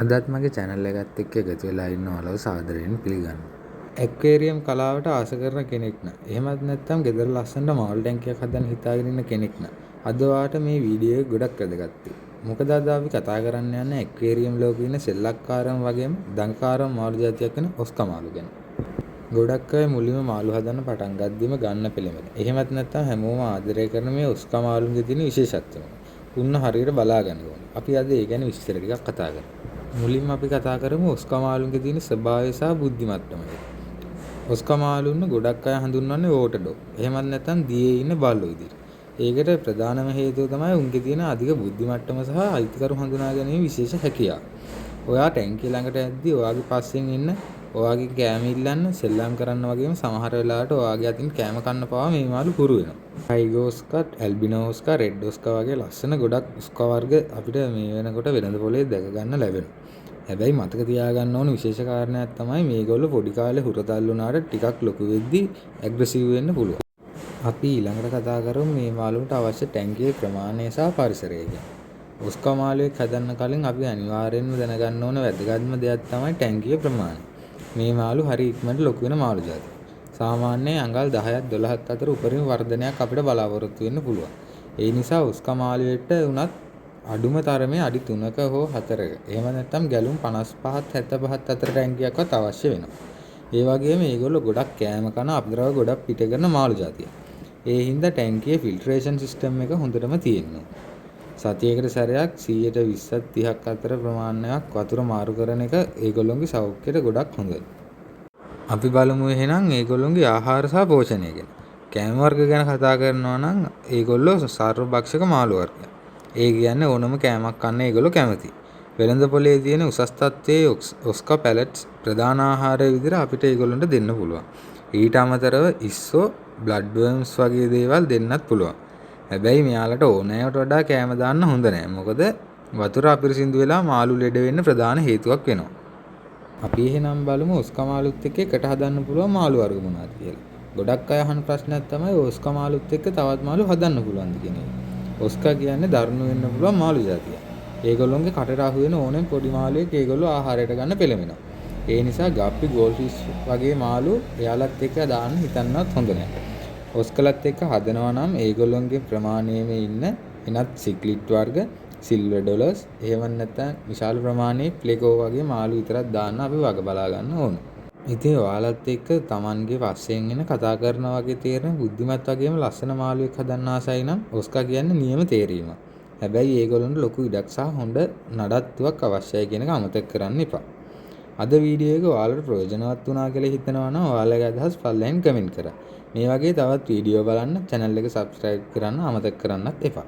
අදත් මගේ channel එකත් එක්ක එකතු වෙලා ඉන්න ඔයාලව සාදරයෙන් පිළිගන්නවා. ඇක්වේරියම් කලාවට ආස කරන කෙනෙක් නම් එහෙමත් නැත්නම් ගෙදර ලස්සනට මාළු ටැංකියක් හදන්න හිතාගෙන ඉන්න කෙනෙක් නම් අද ඔයාට මේ වීඩියෝ එක ගොඩක් වැදගත්. මොකද අද අපි කතා කරන්න යන්නේ ඇක්වේරියම් ලෝකේ ඉන්න සෙල්ලක්කාරම් වගේම දඟකාරම් මාළු జాතියක් වෙන ඔස්කා මාළු ගැන. ගොඩක් අය මුලින්ම මාළු හදන්න පටන් ගද්දිම ගන්න පෙළඹෙන. එහෙමත් නැත්නම් හැමෝම ආදරය කරන මේ ඔස්කා මාළුන්ගේ තියෙන විශේෂත්වය. උන්න හරියට බලා ගන්න ඕනේ. අපි අද ඒ ගැන විස්තර ටිකක් කතා කරමු. මුලින්ම අපි කතා කරමු ඔස්කා මාළුන්ගේ තියෙන ස්වභාවය සහ බුද්ධිමත්කම ගැන. ඔස්කා මාළුන්ව ගොඩක් අය හඳුන්වන්නේ වෝටර්. එහෙමත් නැත්නම් දියේ ඉන්න බල්ලෝ විදිහට. ඒකට ප්‍රධානම හේතුව තමයි උන්ගේ තියෙන අධික බුද්ධිමට්ටම සහ අයිතිකරු හඳුනා ගැනීම විශේෂ හැකියාව. ඔයා ටැංකිය ළඟට යද්දී ඔයාගේ පස්සෙන් ඉන්න ඔයාගේ කෑම ඉල්ලන්න සෙල්ලම් කරන්න වගේම සමහර වෙලාවට ඔයාගේ අතින් කෑම කන්න පවා මේ මාළු පුරු වෙනවා. ටයිගෝස්කා, ඇල්බිනෝස්කා, රෙඩ් ඔස්කා වගේ ලස්සන ගොඩක් ඔස්කා වර්ග අපිට මේ වෙනකොට වෙළඳ පොලේ දැක ගන්න ලැබෙනවා. හැබැයි මතක තියාගන්න ඕන විශේෂ කාරණයක් තමයි මේගොල්ලෝ පොඩි කාලේ හුරතල් වුණාට ටිකක් ලොකු වෙද්දී ඇග්‍රෙසිව් වෙන්න පුළුවන්. අපි ඊළඟට කතා කරමු මේ මාළුන්ට අවශ්‍ය ටැංකියේ ප්‍රමාණය සහ පරිසරය ගැන. ඔස්කා මාළුවෙක් හදන්න කලින් අපි අනිවාර්යෙන්ම දැනගන්න ඕන වැදගත්ම දෙයක් තමයි ටැංකියේ ප්‍රමාණය. මේ මාළු හරි ඉක්මනට ලොකු වෙන මාළු జాතියක්. සාමාන්‍යයෙන් අඟල් 10ක් 12ක් අතර උපරිම වර්ධනයක් අපිට බලාපොරොත්තු වෙන්න පුළුවන්. ඒ නිසා ඔස්කා මාළුවෙට උනත් අඩුම තරමේ අඩි 3ක හෝ 4ක. එහෙම නැත්නම් ගැලුම් 55ත් 75ත් අතර ටැංකියක්වත් අවශ්‍ය වෙනවා. ඒ වගේම මේගොල්ලෝ ගොඩක් කෑම කන අපද්‍රව ගොඩක් පිට කරන මාළු జాතියක්. ඒ හින්දා ටැංකියේ ෆිල්ටරේෂන් සිස්ටම් එක හොඳටම තියෙනවා. සතියකට සැරයක් 120ක් 30ක් අතර ප්‍රමාණයක් වතුර මාරු කරන එක ඒගොල්ලොන්ගේ සෞඛ්‍යයට ගොඩක් හොඳයි. අපි බලමු එහෙනම් ඒගොල්ලොන්ගේ ආහාර සහ පෝෂණය ගැන. කෑම වර්ග ගැන කතා කරනවා නම් ඒගොල්ලෝ සර්වභක්ෂක මාළු වර්ගයක්. ඒ කියන්නේ ඕනම කෑමක් කන්න ඒගොල්ලෝ කැමතියි. වෙළඳ පොලේ තියෙන උසස් තත්ත්වයේ ඔස්කා පැලට්ස් ප්‍රධාන ආහාරය විදිහට අපිට ඒගොල්ලන්ට දෙන්න පුළුවන්. ඊට අමතරව ඉස්සෝ, බ්ලඩ් වර්ම්ස් වගේ දේවල් දෙන්නත් පුළුවන්. හැබැයි මෙයාලට ඕනෑවට වඩා කෑම දාන්න හොඳ නෑ. මොකද වතුර අපිරිසිදු වෙලා මාළු ලෙඩ වෙන්න ප්‍රධාන හේතුවක් වෙනවා. අපි එහෙනම් බලමු ඔස්කා මාළුත් එක්ක එකට හදන්න පුළුවන් මාළු වර්ග මොනවද කියලා. ගොඩක් අය අහන ප්‍රශ්නයක් තමයි ඔස්කා මාළුත් එක්ක තවත් මාළු හදන්න පුළුවන්ද කියන එක. ඔස්කා කියන්නේ දරුණු වෙන්න පුළුවන් මාළු జాතියක්. ඒගොල්ලොන්ගේ කටට අහු වෙන ඕනෙම පොඩි මාළුවෙක් ඒගොල්ලෝ ආහාරයට ගන්න පෙළඹෙනවා. ඒ නිසා ගප්පි, ගෝල්ෆිෂ් වගේ මාළු එයාලත් එක්ක දාන්න හිතන්නවත් හොඳ නෑ. ඔස්කලත් එක්ක හදනවා නම් ඒගොල්ලොන්ගේ ප්‍රමාණයෙම ඉන්න එනත් සික්ලිට් වර්ග, සිල්වර් ඩොලර්ස්, එහෙම නැත්නම් විශාල ප්‍රමාණයේ ප්ලෙකෝ වගේ මාළු විතරක් දාන්න අපි වග බලා ගන්න ඕන. ඉතින් ඔයාලත් එක්ක Tamanගේ පස්සෙන් එන කතා කරනා වගේ තේරෙන බුද්ධිමත් වගේම ලස්සන මාළුවෙක් හදන්න ආසයි නම් ඔස්කා කියන්නේ නියම තේරීමක්. හැබැයි ඒගොල්ලන්ට ලොකු ඉඩක් සහ හොඳ නඩත්තුවක් අවශ්‍යයි කියන එක අමතක කරන්න එපා. අද වීඩියෝ එක ඔයාලට ප්‍රයෝජනවත් වුණා කියලා හිතනවා නම් ඔයාලගේ අදහස් පල්ලෙන් කමෙන්ට් කරන්න. මේ වගේ තවත් වීඩියෝ බලන්න channel එක subscribe කරන්න අමතක කරන්නත් එපා.